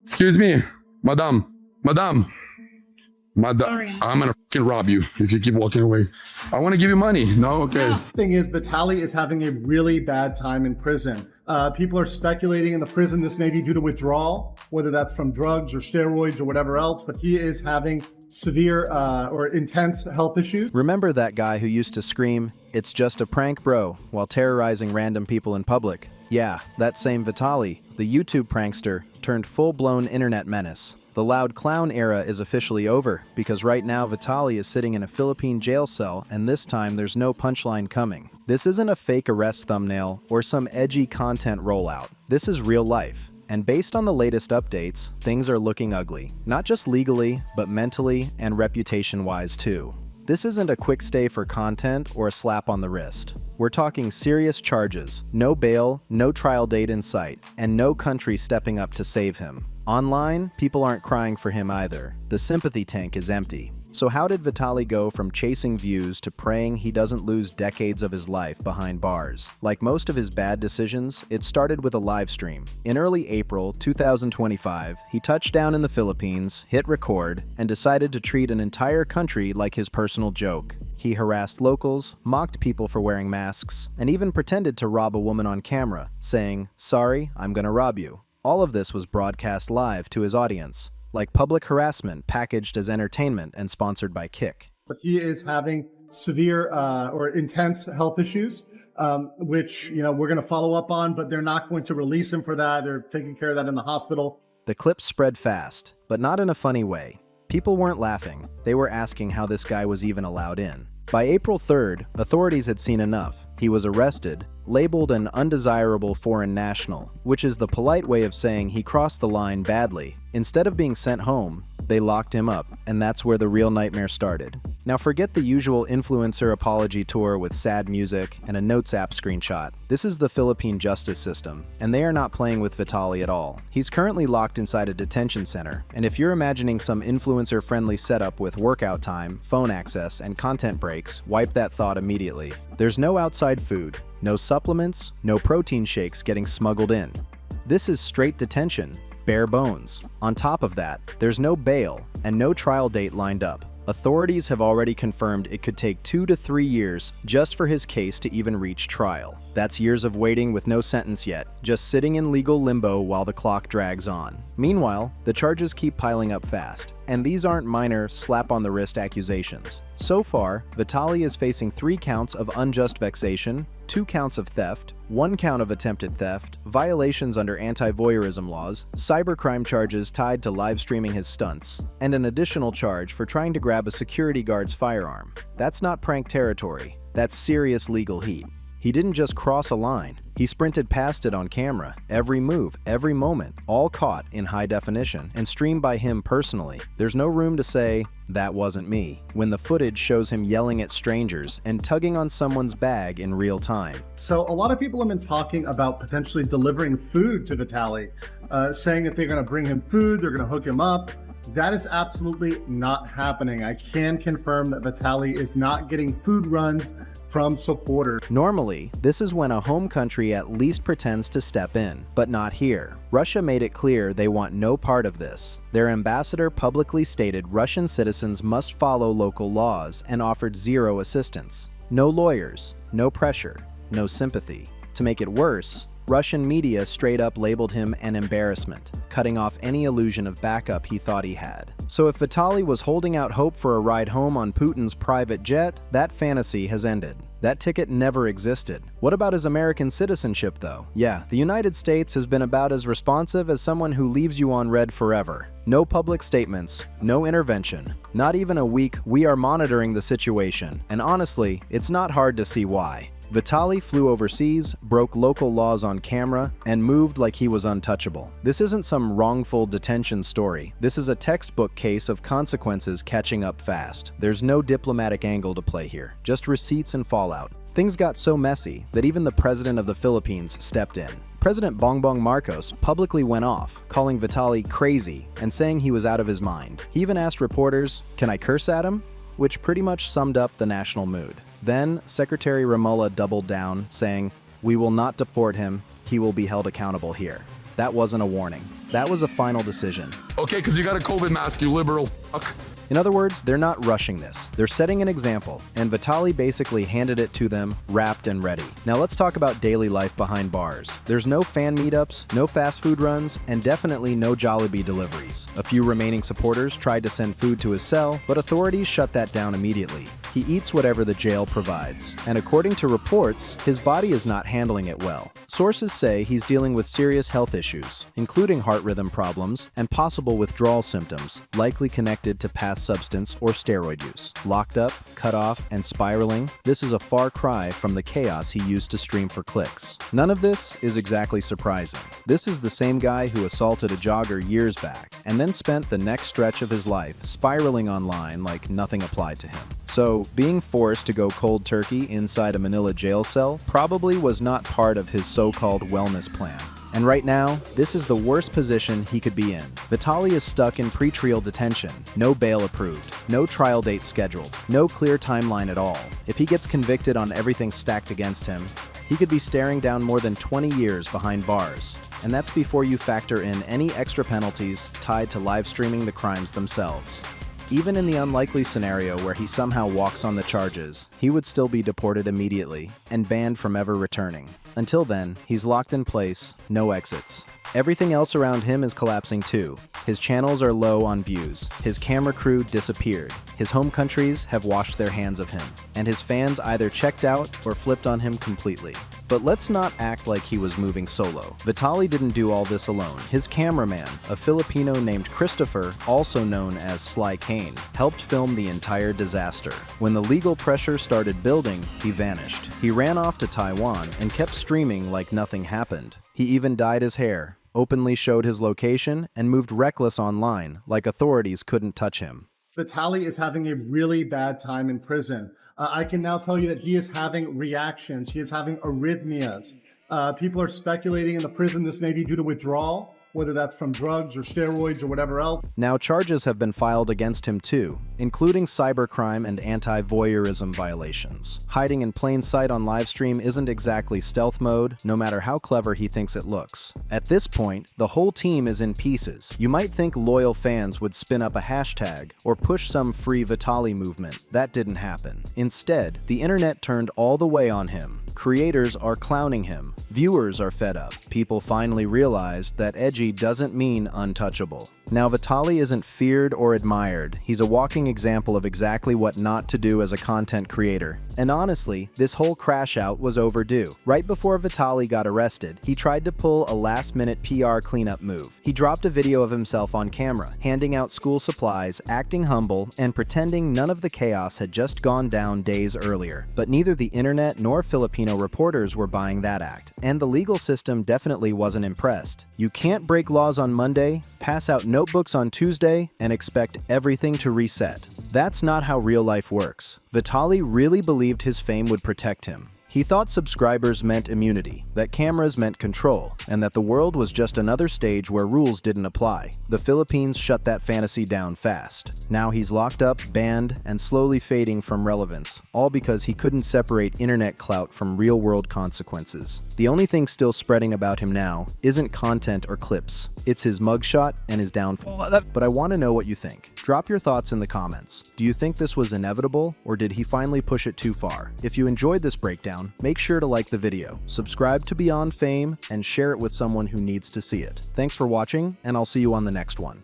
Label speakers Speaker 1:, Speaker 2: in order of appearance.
Speaker 1: Excuse me, madam, madam,
Speaker 2: Sorry.
Speaker 1: I'm gonna fucking rob you if you keep walking away. I want to give you money. No, okay.
Speaker 2: Yeah.
Speaker 3: Thing is, Vitaly is having a really bad time in prison. People are speculating in the prison this may be due to withdrawal, whether that's from drugs or steroids or whatever else, but he is having severe or intense health issues.
Speaker 4: Remember that guy who used to scream, "It's just a prank, bro," while terrorizing random people in public? Yeah, that same Vitaly, the YouTube prankster, turned full-blown internet menace. The loud clown era is officially over, because right now Vitaly is sitting in a Philippine jail cell, and this time there's no punchline coming. This isn't a fake arrest thumbnail or some edgy content rollout. This is real life. And based on the latest updates, things are looking ugly. Not just legally, but mentally and reputation-wise too. This isn't a quick stay for content or a slap on the wrist. We're talking serious charges, no bail, no trial date in sight, and no country stepping up to save him. Online, people aren't crying for him either. The sympathy tank is empty. So how did Vitaly go from chasing views to praying he doesn't lose decades of his life behind bars? Like most of his bad decisions, it started with a live stream. In early April 2025, he touched down in the Philippines, hit record, and decided to treat an entire country like his personal joke. He harassed locals, mocked people for wearing masks, and even pretended to rob a woman on camera, saying, "Sorry, I'm gonna rob you." All of this was broadcast live to his audience, like public harassment packaged as entertainment and sponsored by Kick.
Speaker 3: But he is having severe or intense health issues, which we're going to follow up on, but they're not going to release him for that. They're taking care of that in the hospital.
Speaker 4: The clips spread fast, but not in a funny way. People weren't laughing. They were asking how this guy was even allowed in. By April 3rd, authorities had seen enough. He was arrested, labeled an undesirable foreign national, which is the polite way of saying he crossed the line badly. Instead of being sent home, they locked him up, and that's where the real nightmare started. Now forget the usual influencer apology tour with sad music and a Notes app screenshot. This is the Philippine justice system, and they are not playing with Vitaly at all. He's currently locked inside a detention center, and if you're imagining some influencer-friendly setup with workout time, phone access, and content breaks, wipe that thought immediately. There's no outside food, no supplements, no protein shakes getting smuggled in. This is straight detention, bare bones. On top of that, there's no bail and no trial date lined up. Authorities have already confirmed it could take 2 to 3 years just for his case to even reach trial. That's years of waiting with no sentence yet, just sitting in legal limbo while the clock drags on. Meanwhile, the charges keep piling up fast, and these aren't minor slap-on-the-wrist accusations. So far, Vitaly is facing 3 counts of unjust vexation, 2 counts of theft, 1 count of attempted theft, violations under anti-voyeurism laws, cybercrime charges tied to live streaming his stunts, and an additional charge for trying to grab a security guard's firearm. That's not prank territory. That's serious legal heat. He didn't just cross a line. He sprinted past it on camera, every move, every moment, all caught in high definition and streamed by him personally. There's no room to say, "That wasn't me," when the footage shows him yelling at strangers and tugging on someone's bag in real time.
Speaker 3: So a lot of people have been talking about potentially delivering food to Vitaly, saying that they're going to bring him food, they're going to hook him up. That is absolutely not happening. I can confirm that Vitaly is not getting food runs from supporters.
Speaker 4: Normally, this is when a home country at least pretends to step in, but not here. Russia made it clear they want no part of this. Their ambassador publicly stated Russian citizens must follow local laws and offered zero assistance. No lawyers, no pressure, no sympathy. To make it worse, Russian media straight up labeled him an embarrassment, cutting off any illusion of backup he thought he had. So if Vitaly was holding out hope for a ride home on Putin's private jet, that fantasy has ended. That ticket never existed. What about his American citizenship though? Yeah, the United States has been about as responsive as someone who leaves you on red forever. No public statements, no intervention, not even a weak "we are monitoring the situation," and honestly, it's not hard to see why. Vitaly flew overseas, broke local laws on camera, and moved like he was untouchable. This isn't some wrongful detention story. This is a textbook case of consequences catching up fast. There's no diplomatic angle to play here, just receipts and fallout. Things got so messy that even the president of the Philippines stepped in. President Bongbong Marcos publicly went off, calling Vitaly crazy and saying he was out of his mind. He even asked reporters, "Can I curse at him?" which pretty much summed up the national mood. Then, Secretary Ramola doubled down, saying, "We will not deport him. He will be held accountable here." That wasn't a warning. That was a final decision.
Speaker 1: Okay, because you got a COVID mask, you liberal fuck.
Speaker 4: In other words, they're not rushing this. They're setting an example, and Vitaly basically handed it to them, wrapped and ready. Now let's talk about daily life behind bars. There's no fan meetups, no fast food runs, and definitely no Jollibee deliveries. A few remaining supporters tried to send food to his cell, but authorities shut that down immediately. He eats whatever the jail provides, and according to reports, his body is not handling it well. Sources say he's dealing with serious health issues, including heart rhythm problems and possible withdrawal symptoms, likely connected to past substance or steroid use. Locked up, cut off, and spiraling, this is a far cry from the chaos he used to stream for clicks. None of this is exactly surprising. This is the same guy who assaulted a jogger years back, and then spent the next stretch of his life spiraling online like nothing applied to him. So, being forced to go cold turkey inside a Manila jail cell probably was not part of his so-called wellness plan. And right now, this is the worst position he could be in. Vitaly is stuck in pretrial detention, no bail approved, no trial date scheduled, no clear timeline at all. If he gets convicted on everything stacked against him, he could be staring down more than 20 years behind bars. And that's before you factor in any extra penalties tied to live streaming the crimes themselves. Even in the unlikely scenario where he somehow walks on the charges, he would still be deported immediately and banned from ever returning. Until then, he's locked in place, no exits. Everything else around him is collapsing too. His channels are low on views, his camera crew disappeared, his home countries have washed their hands of him, and his fans either checked out or flipped on him completely. But let's not act like he was moving solo. Vitaly didn't do all this alone. His cameraman, a Filipino named Christopher, also known as Sly Kane, helped film the entire disaster. When the legal pressure started building, he vanished. He ran off to Taiwan and kept streaming like nothing happened. He even dyed his hair, openly showed his location, and moved reckless online, like authorities couldn't touch him.
Speaker 3: Vitaly is having a really bad time in prison. I can now tell you that he is having reactions. He is having arrhythmias. People are speculating in the prison this may be due to withdrawal, whether that's from drugs or steroids or whatever else.
Speaker 4: Now charges have been filed against him too, including cybercrime and anti-voyeurism violations. Hiding in plain sight on livestream isn't exactly stealth mode, no matter how clever he thinks it looks. At this point, the whole team is in pieces. You might think loyal fans would spin up a hashtag or push some free Vitaly movement. That didn't happen. Instead, the internet turned all the way on him. Creators are clowning him. Viewers are fed up. People finally realized that edgy doesn't mean untouchable. Now, Vitaly isn't feared or admired. He's a walking example of exactly what not to do as a content creator. And honestly, this whole crash out was overdue. Right before Vitaly got arrested, he tried to pull a last-minute PR cleanup move. He dropped a video of himself on camera, handing out school supplies, acting humble, and pretending none of the chaos had just gone down days earlier. But neither the internet nor Filipino reporters were buying that act, and the legal system definitely wasn't impressed. You can't break laws on Monday, pass out notebooks on Tuesday, and expect everything to reset. That's not how real life works. Vitaly really believed his fame would protect him. He thought subscribers meant immunity, that cameras meant control, and that the world was just another stage where rules didn't apply. The Philippines shut that fantasy down fast. Now he's locked up, banned, and slowly fading from relevance, all because he couldn't separate internet clout from real-world consequences. The only thing still spreading about him now isn't content or clips. It's his mugshot and his downfall. But I want to know what you think. Drop your thoughts in the comments. Do you think this was inevitable, or did he finally push it too far? If you enjoyed this breakdown, make sure to like the video, subscribe to BeyondFame, and share it with someone who needs to see it. Thanks for watching, and I'll see you on the next one.